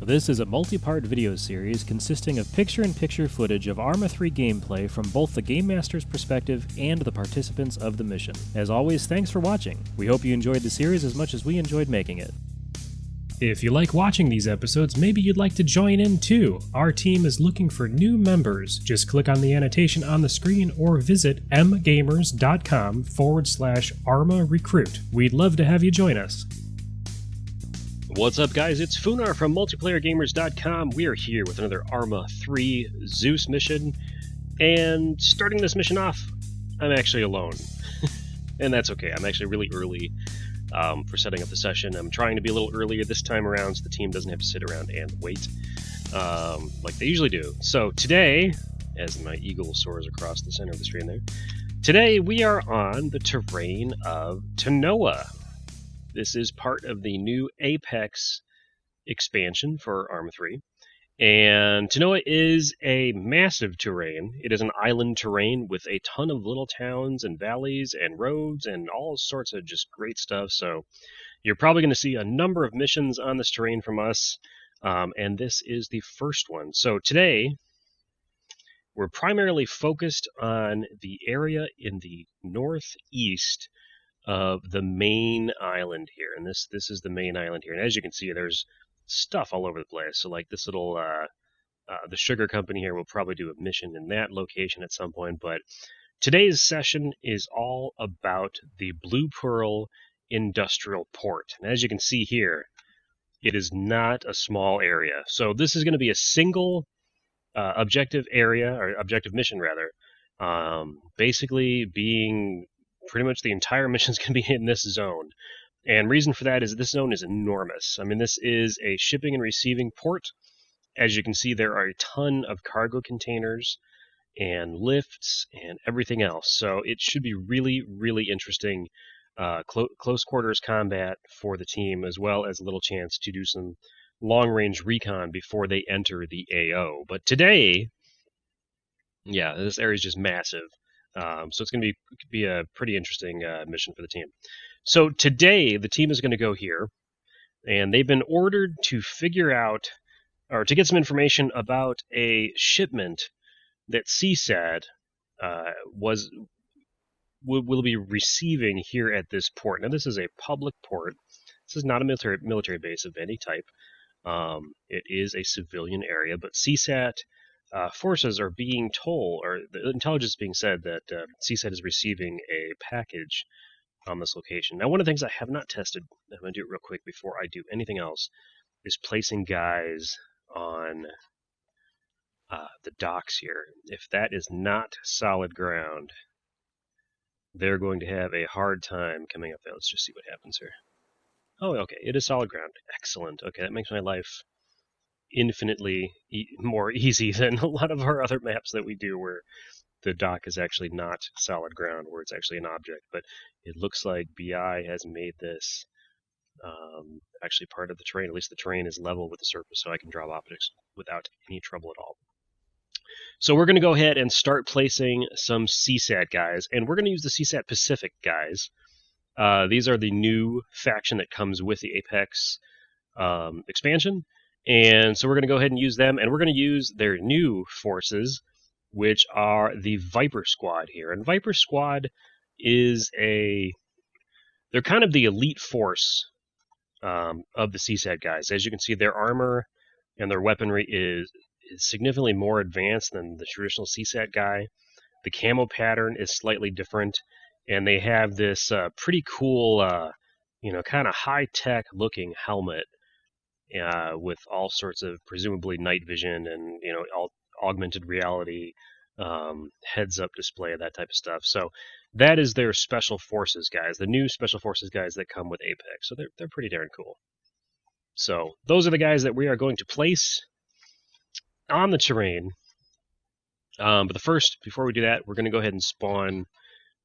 This is a multi-part video series consisting of picture-in-picture footage of Arma 3 gameplay from both the Game Master's perspective and the participants of the mission. As always, thanks for watching. We hope you enjoyed the series as much as we enjoyed making it. If you like watching these episodes, maybe you'd like to join in too. Our team is looking for new members. Just click on the annotation on the screen or visit MGamers.com/Arma Recruit. We'd love to have you join us. What's up, guys? It's Funar from MultiplayerGamers.com. We are here with another Arma 3 Zeus mission, and starting this mission off, I'm actually alone. And that's okay. I'm actually really early for setting up the session. I'm trying to be a little earlier this time around so the team doesn't have to sit around and wait like they usually do. So today, as my eagle soars across the center of the screen there, today we are on the terrain of Tanoa. This is part of the new Apex expansion for Arma 3. And Tanoa is a massive terrain. It is an island terrain with a ton of little towns and valleys and roads and all sorts of just great stuff. So you're probably going to see a number of missions on this terrain from us. And this is the first one. So today, we're primarily focused on the area in the northeast of the main island here, and this is the main island here. And as you can see, there's stuff all over the place. So like this little the sugar company here will probably do a mission in that location at some point. But today's session is all about the Blue Pearl Industrial Port, and as you can see here, it is not a small area. So this is going to be a single objective area, or objective mission rather, basically being pretty much the entire mission is going to be in this zone. And reason for that is this zone is enormous. I mean, this is a shipping and receiving port. As you can see, there are a ton of cargo containers and lifts and everything else. So it should be really, really interesting close quarters combat for the team, as well as a little chance to do some long-range recon before they enter the AO. But today, yeah, this area is just massive. So it's going to be a pretty interesting mission for the team. So today, the team is going to go here, and they've been ordered to figure out, or to get some information about a shipment that CSAT will be receiving here at this port. Now, this is a public port. This is not a military base of any type. It is a civilian area, but CSAT forces are being told, or the intelligence is being said that CSAT is receiving a package on this location. Now, one of the things I have not tested, I'm going to do it real quick before I do anything else, is placing guys on the docks here. If that is not solid ground, they're going to have a hard time coming up there. Let's just see what happens here. Oh, okay, it is solid ground. Excellent. Okay, that makes my life infinitely more easy than a lot of our other maps that we do where the dock is actually not solid ground, where it's actually an object. But it looks like BI has made this actually part of the terrain. At least the terrain is level with the surface, so I can drop objects without any trouble at all. So we're going to go ahead and start placing some CSAT guys, and we're going to use the CSAT Pacific guys. These are the new faction that comes with the Apex expansion. And so we're going to go ahead and use them, and we're going to use their new forces, which are the Viper Squad here. And Viper Squad is they're kind of the elite force of the CSAT guys. As you can see, their armor and their weaponry is significantly more advanced than the traditional CSAT guy. The camo pattern is slightly different, and they have this pretty cool, kind of high-tech looking helmet with all sorts of presumably night vision and all augmented reality, heads-up display, that type of stuff. So that is their special forces guys, the new special forces guys that come with Apex. So they're pretty darn cool. So those are the guys that we are going to place on the terrain. But before we do that, we're going to go ahead and spawn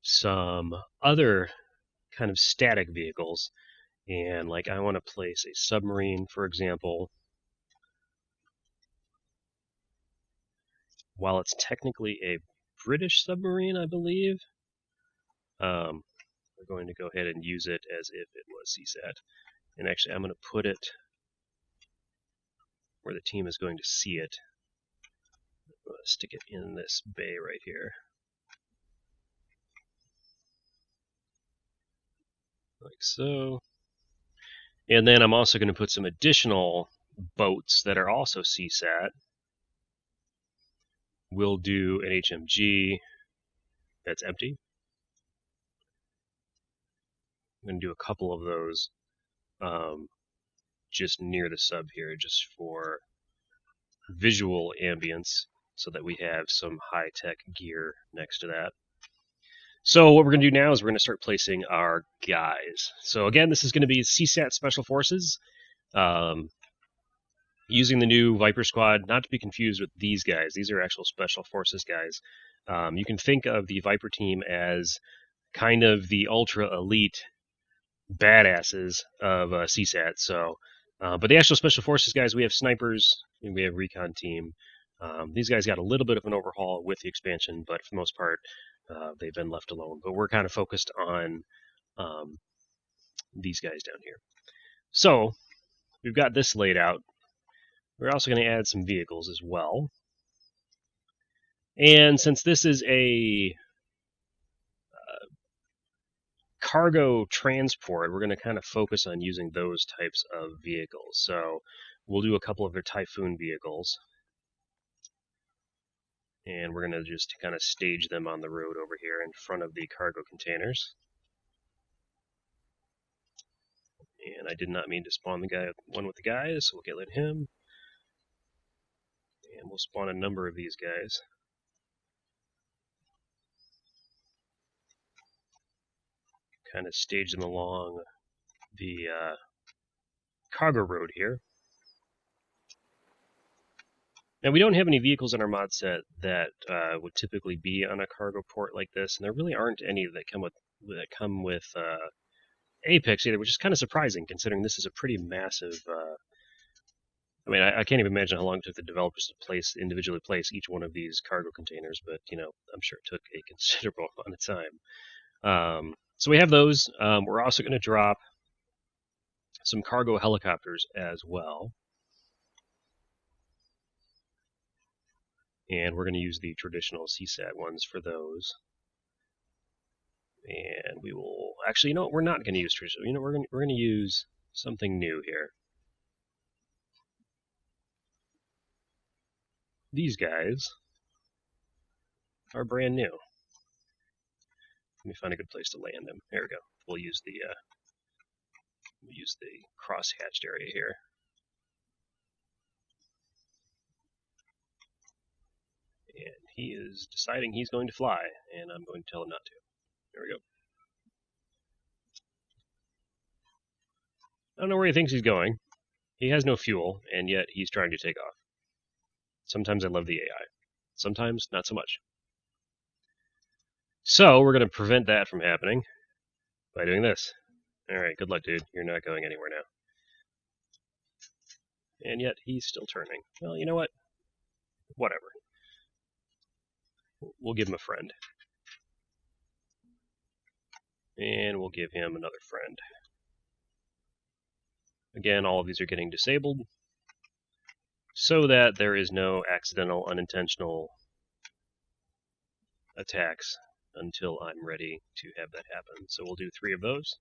some other kind of static vehicles. And like I want to place a submarine, for example. While it's technically a British submarine, I believe, we're going to go ahead and use it as if it was CSAT. And actually, I'm going to put it where the team is going to see it. Stick it in this bay right here. Like so. And then I'm also going to put some additional boats that are also CSAT. We'll do an HMG that's empty. I'm going to do a couple of those just near the sub here, just for visual ambience, so that we have some high-tech gear next to that. So what we're going to do now is we're going to start placing our guys. So again, this is going to be CSAT Special Forces, using the new Viper Squad, not to be confused with these guys. These are actual Special Forces guys. You can think of the Viper team as kind of the ultra elite badasses of CSAT. So, but the actual Special Forces guys, we have snipers and we have recon team. These guys got a little bit of an overhaul with the expansion, but for the most part, they've been left alone. But we're kind of focused on these guys down here. So we've got this laid out. We're also going to add some vehicles as well. And since this is a cargo transport, we're going to kind of focus on using those types of vehicles. So we'll do a couple of their Typhoon vehicles. And we're going to just kind of stage them on the road over here in front of the cargo containers. And I did not mean to spawn the one with the guys, so we'll get rid of him. And we'll spawn a number of these guys. Kind of stage them along the cargo road here. Now, we don't have any vehicles in our mod set that would typically be on a cargo port like this, and there really aren't any that come with Apex either, which is kind of surprising considering this is a pretty massive. I mean, I can't even imagine how long it took the developers to individually place each one of these cargo containers, but you know, I'm sure it took a considerable amount of time. So we have those. We're also going to drop some cargo helicopters as well. And we're going to use the traditional CSAT ones for those. And we will actually, you know what, we're not going to use traditional. You know, we're going to use something new here. These guys are brand new. Let me find a good place to land them. There we go. We'll use the cross-hatched area here. And he is deciding he's going to fly, and I'm going to tell him not to. There we go. I don't know where he thinks he's going. He has no fuel, and yet he's trying to take off. Sometimes I love the AI. Sometimes not so much. So we're going to prevent that from happening by doing this. Alright, good luck, dude. You're not going anywhere now. And yet he's still turning. Well, you know what? Whatever. We'll give him a friend. And we'll give him another friend. Again, all of these are getting disabled so that there is no accidental, unintentional attacks until I'm ready to have that happen. So we'll do 3 of those.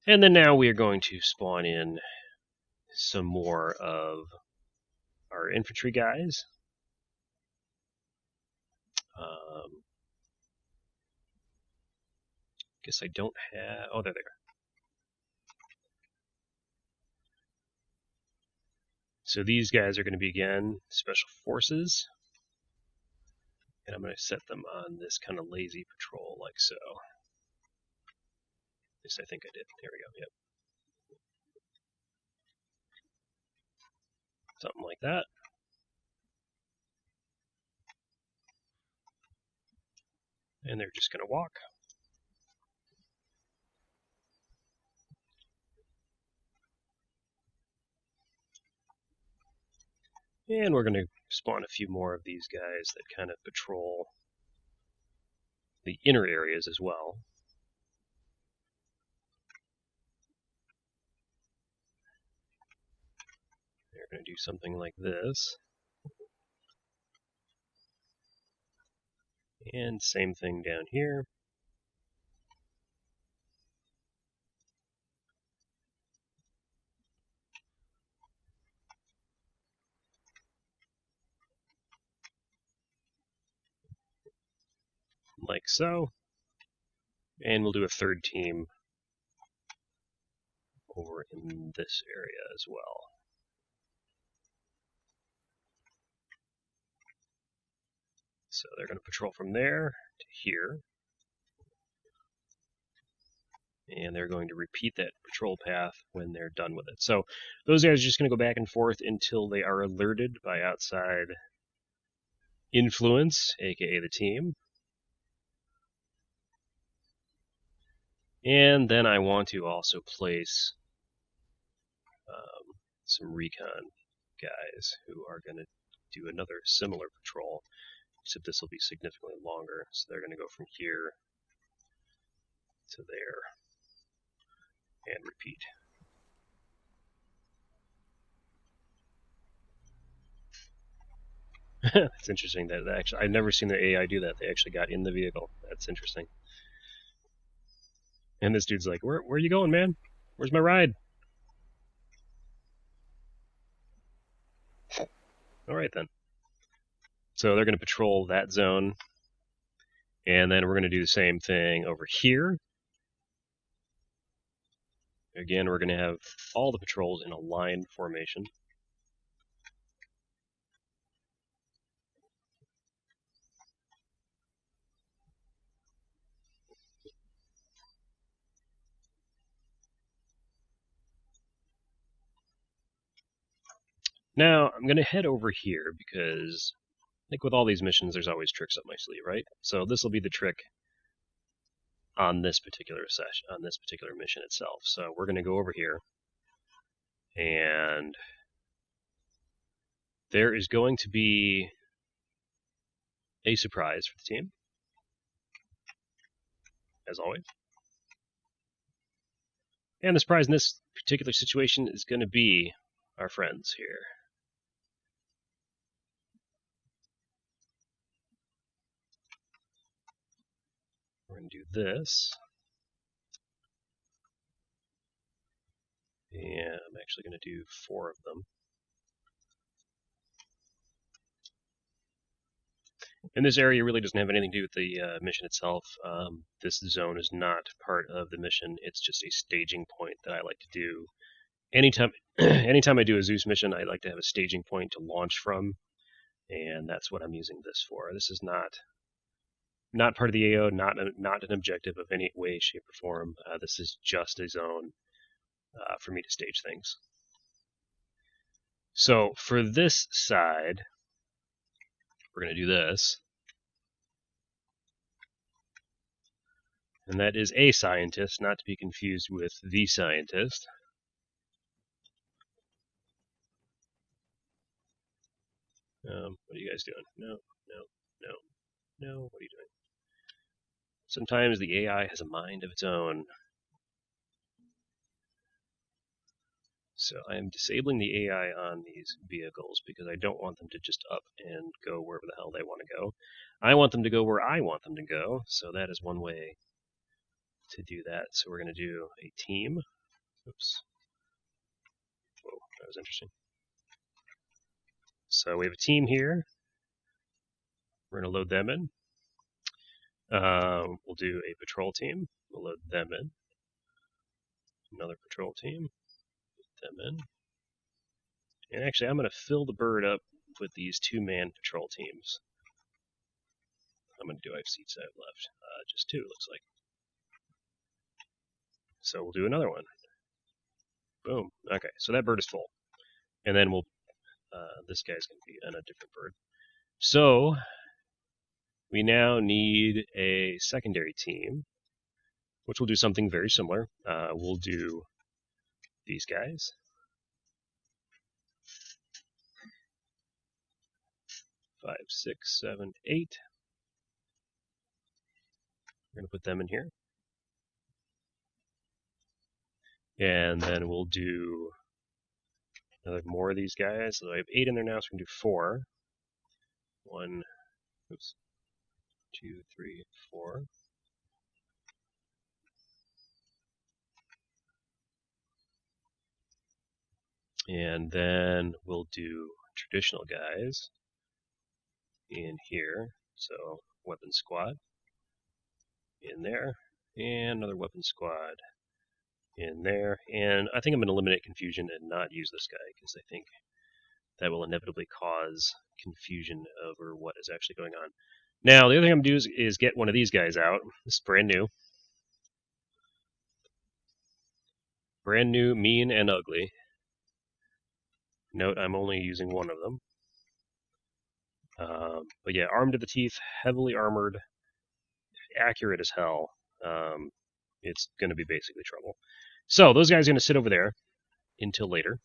And then now we are going to spawn in some more of our infantry guys. Guess I don't have... Oh, they're there. So these guys are going to be, again, Special Forces. And I'm going to set them on this kind of lazy patrol, like so. At least I think I did. There we go, yep. Something like that. And they're just going to walk. And we're going to spawn a few more of these guys that kind of patrol the inner areas as well. going to do something like this. And same thing down here. Like so. And we'll do a third team over in this area as well. So they're going to patrol from there to here. And they're going to repeat that patrol path when they're done with it. So those guys are just going to go back and forth until they are alerted by outside influence, aka the team. And then I want to also place some recon guys who are going to do another similar patrol, except this will be significantly longer. So they're going to go from here to there and repeat. It's interesting that actually, I've never seen the AI do that. They actually got in the vehicle. That's interesting. And this dude's like, where are you going, man? Where's my ride? All right, then. So they're going to patrol that zone. And then we're going to do the same thing over here. Again, we're going to have all the patrols in a line formation. Now, I'm going to head over here because, like with all these missions, there's always tricks up my sleeve, right? So this will be the trick on this particular session, on this particular mission itself. So we're going to go over here, and there is going to be a surprise for the team, as always. And the surprise in this particular situation is going to be our friends here. We're going to do this. And I'm actually going to do 4 of them. And this area really doesn't have anything to do with the mission itself. This zone is not part of the mission. It's just a staging point that I like to do. Anytime I do a Zeus mission, I like to have a staging point to launch from. And that's what I'm using this for. This is not part of the AO, not an objective of any way, shape, or form. This is just a zone for me to stage things. So for this side, we're going to do this. And that is a scientist, not to be confused with the scientist. What are you guys doing? No. What are you doing? Sometimes the AI has a mind of its own. So I am disabling the AI on these vehicles because I don't want them to just up and go wherever the hell they want to go. I want them to go where I want them to go, so that is one way to do that. So we're going to do a team. Oops. Whoa, that was interesting. So we have a team here. We're going to load them in. We'll do a patrol team. We'll load them in. Another patrol team. Put them in. And actually, I'm going to fill the bird up with these 2-man patrol teams. How many do I have seats I have left? Just 2, looks like. So we'll do another one. Boom. Okay, so that bird is full. And then we'll, this guy's going to be on a different bird. So we now need a secondary team, which will do something very similar. We'll do these guys. 5, 6, 7, 8. We're going to put them in here. And then we'll do Another more of these guys. So I have 8 in there now, so we can do 4. 1, oops, 2, 3, 4. And then we'll do traditional guys in here. So weapon squad in there, and another weapon squad in there. And I think I'm going to eliminate confusion and not use this guy, because I think that will inevitably cause confusion over what is actually going on. Now, the other thing I'm going to do is get one of these guys out. This is brand new. Brand new, mean, and ugly. Note, I'm only using one of them. But yeah, armed to the teeth, heavily armored, accurate as hell. It's going to be basically trouble. So those guys are going to sit over there until later.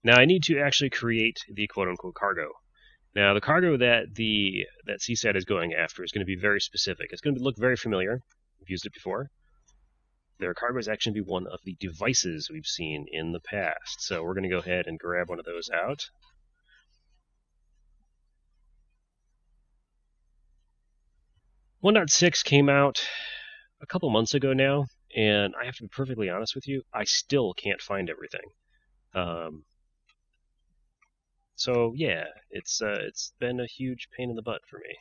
Now I need to actually create the quote-unquote cargo. Now the cargo that that CSAT is going after is going to be very specific. It's going to look very familiar. We've used it before. Their cargo is actually going to be one of the devices we've seen in the past. So we're going to go ahead and grab one of those out. .6 came out a couple months ago now, and I have to be perfectly honest with you, I still can't find everything. So yeah, it's been a huge pain in the butt for me.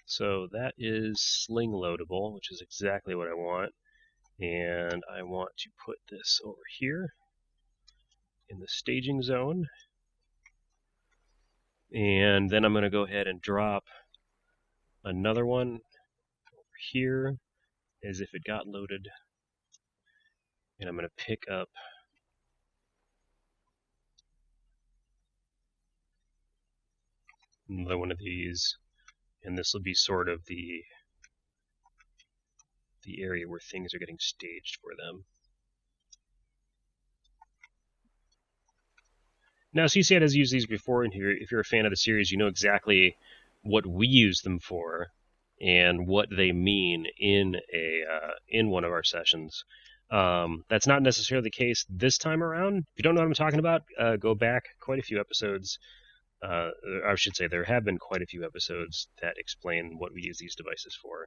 So that is sling loadable, which is exactly what I want. And I want to put this over here in the staging zone. And then I'm going to go ahead and drop another one over here as if it got loaded. And I'm going to pick up another one of these. And this will be sort of the area where things are getting staged for them. Now, CSAT has used these before, and if you're a fan of the series, you know exactly what we use them for and what they mean in one of our sessions. That's not necessarily the case this time around. If you don't know what I'm talking about, go back quite a few episodes. I should say there have been quite a few episodes that explain what we use these devices for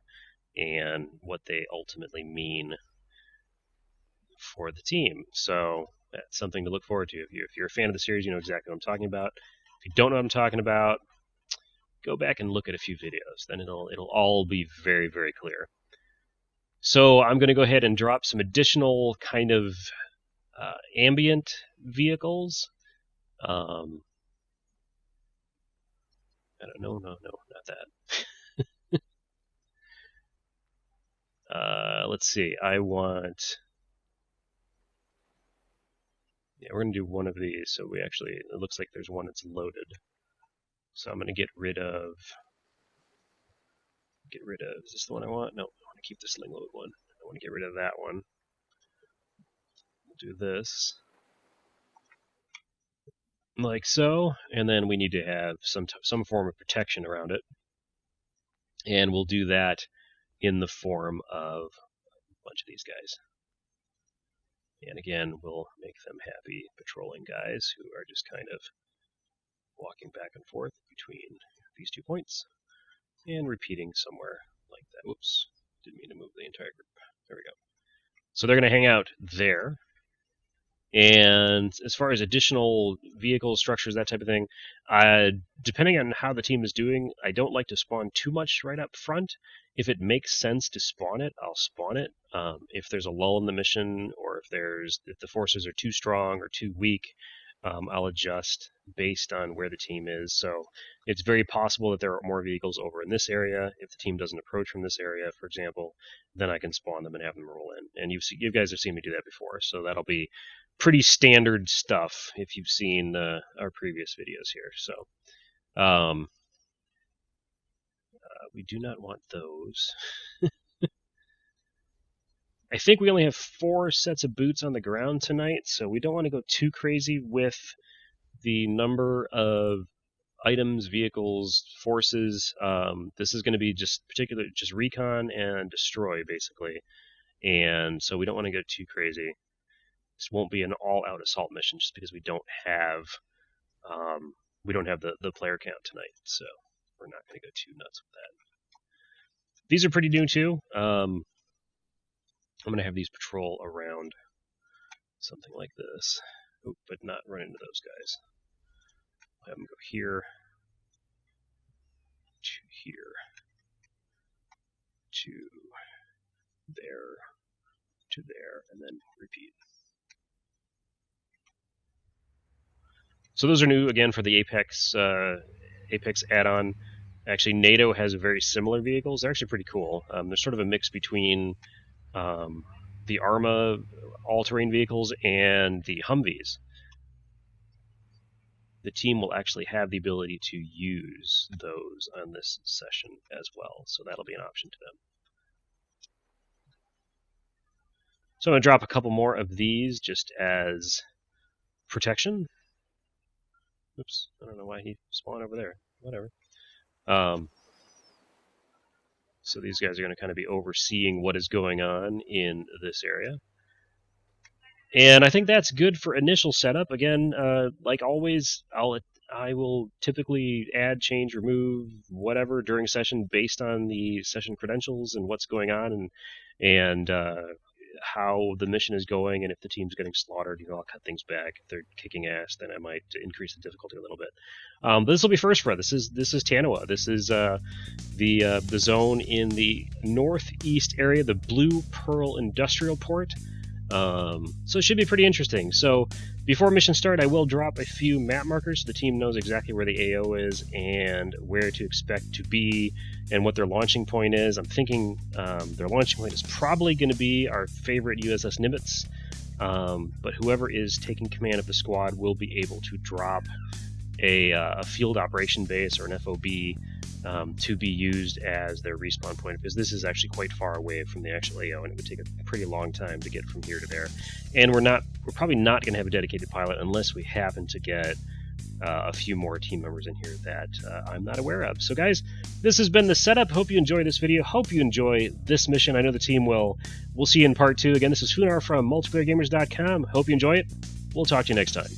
and what they ultimately mean for the team. So that's something to look forward to. If you're a fan of the series, you know exactly what I'm talking about. If you don't know what I'm talking about, go back and look at a few videos. Then it'll all be very, very clear. So I'm going to go ahead and drop some additional kind of ambient vehicles. I don't know. No, not that. Let's see. I want... Yeah, we're going to do one of these. So we actually... It looks like there's one that's loaded. So I'm going to get rid of... Is this the one I want? No, I want to keep the sling load one. I want to get rid of that one. We'll do this. Like so. And then we need to have some form of protection around it. And we'll do that in the form of a bunch of these guys. And again, we'll make them happy patrolling guys who are just kind of walking back and forth between these 2 points and repeating somewhere like that. Whoops, didn't mean to move the entire group. There we go. So they're going to hang out there. And as far as additional vehicle structures, that type of thing, depending on how the team is doing, I don't like to spawn too much right up front. If it makes sense to spawn it, I'll spawn it. If there's a lull in the mission, or if the forces are too strong or too weak, I'll adjust based on where the team is. So it's very possible that there are more vehicles over in this area. If the team doesn't approach from this area, for example, then I can spawn them and have them roll in. And you guys have seen me do that before, so that'll be pretty standard stuff if you've seen our previous videos here. So we do not want those. I think we only have 4 sets of boots on the ground tonight, so we don't want to go too crazy with the number of items, vehicles, forces. This is going to be just recon and destroy, basically. And so we don't want to go too crazy. This won't be an all-out assault mission just because we don't have the player count tonight, so we're not going to go too nuts with that. These are pretty new too. I'm going to have these patrol around something like this, but not run into those guys. I'll have them go here to here to there to there, and then repeat. So those are new again for the Apex add-on. Actually, NATO has very similar vehicles. They're actually pretty cool. They're sort of a mix between the Arma all-terrain vehicles and the Humvees. The team will actually have the ability to use those on this session as well, so that'll be an option to them. So I'm going to drop a couple more of these just as protection. Oops, I don't know why he spawned over there. Whatever. So these guys are going to kind of be overseeing what is going on in this area. And I think that's good for initial setup. Again, like always, I will typically add, change, remove, whatever during session based on the session credentials and what's going on and how the mission is going. And if the team's getting slaughtered, I'll cut things back. If they're kicking ass, then I might increase the difficulty a little bit. But this will be first for us. This is Tanoa. This is the zone in the northeast area, the Blue Pearl Industrial Port. So it should be pretty interesting. So before mission start, I will drop a few map markers so the team knows exactly where the AO is and where to expect to be and what their launching point is. I'm thinking their launching point is probably going to be our favorite USS Nimitz, but whoever is taking command of the squad will be able to drop a field operation base or an FOB to be used as their respawn point, because this is actually quite far away from the actual AO, and it would take a pretty long time to get from here to there. And we're probably not going to have a dedicated pilot unless we happen to get a few more team members in here that I'm not aware of. So guys, this has been the setup. Hope you enjoy this video. Hope you enjoy this mission. I know the team will. We'll see you in part 2. Again, this is Funar from MultiplayerGamers.com. Hope you enjoy it. We'll talk to you next time.